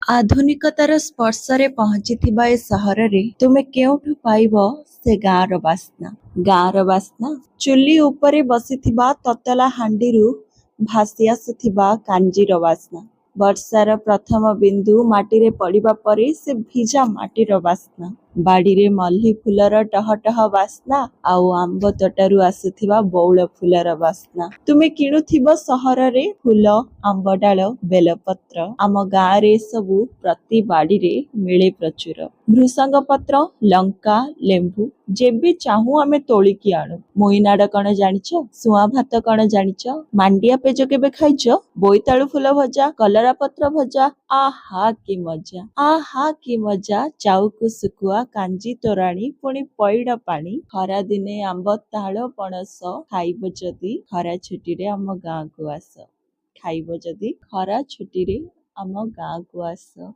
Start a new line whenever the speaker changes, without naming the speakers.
ଆଧୁନିକତାର ସ୍ପର୍ଶରେ ପହଞ୍ଚିଥିବା ଏ ସହରରେ ତୁମେ କେଉଁଠୁ ପାଇବ ସେ ଗାଁର ବାସ୍ନା। ଗାଁର ବାସ୍ନା ଚୁଲି ଉପରେ ବସିଥିବା ତତଲା ହାଣ୍ଡିରୁ ଭାସି ଆସୁଥିବା କାଞ୍ଜିର ବାସ୍ନା। ବର୍ଷାର ପ୍ରଥମ ବିନ୍ଦୁ ମାଟିରେ ପଡ଼ିବା ପରେ ସେ ଭିଜା ମାଟିର ବାସ୍ନା। ବାଡ଼ିରେ ମଲ୍ଲି ଫୁଲର ଟହଟହ ବାସ୍ନା ଆଉ ଆମ୍ବ ତୋଟାରୁ ଆସୁଥିବା ବଉଳ ଫୁଲର ବାସ୍ନା। ତୁମେ କିଣୁଥିବ ସହରରେ ଫୁଲ, ଆମ୍ବଡାଳ, ବେଲପତ୍ର। ଆମ ଗାଁରେ ଏସବୁ ପ୍ରତି ବାଡ଼ିରେ ମିଳେ ପ୍ରଚୁର। ଭୃସଙ୍ଗ ପତ୍ର, ଲଙ୍କା, ଲେମ୍ବୁ ଯେବେ ଚାହୁଁ ଆମେ ତୋଳିକି ଆଣୁ। ମୋଇନାଡ଼ କଣ ଜାଣିଛ? ଶୁଆଁ ଭାତ କଣ ଜାଣିଛ? ମାଣ୍ଡିଆ ପେଜ କେବେ ଖାଇଛ? ବୋଇତାଳୁ ଫୁଲ ଭଜା, କଲରା ପତ୍ର ଭଜା, ଆହା କି ମଜା, ଆହା କି ମଜା। ଚାଉକୁ ଶୁଖୁଆ, କାଞ୍ଜି ତୋରାଣୀ, ପୁଣି ପଇଡ଼ ପାଣି। ଖରା ଦିନେ ଆମ୍ବ, ତାଳ, ପଣସ ଖାଇବ ଯଦି ଖରା ଛୁଟିରେ ଆମ ଗାଁକୁ ଆସ। ଖାଇବ ଯଦି ଖରା ଛୁଟିରେ ଆମ ଗାଁକୁ ଆସ।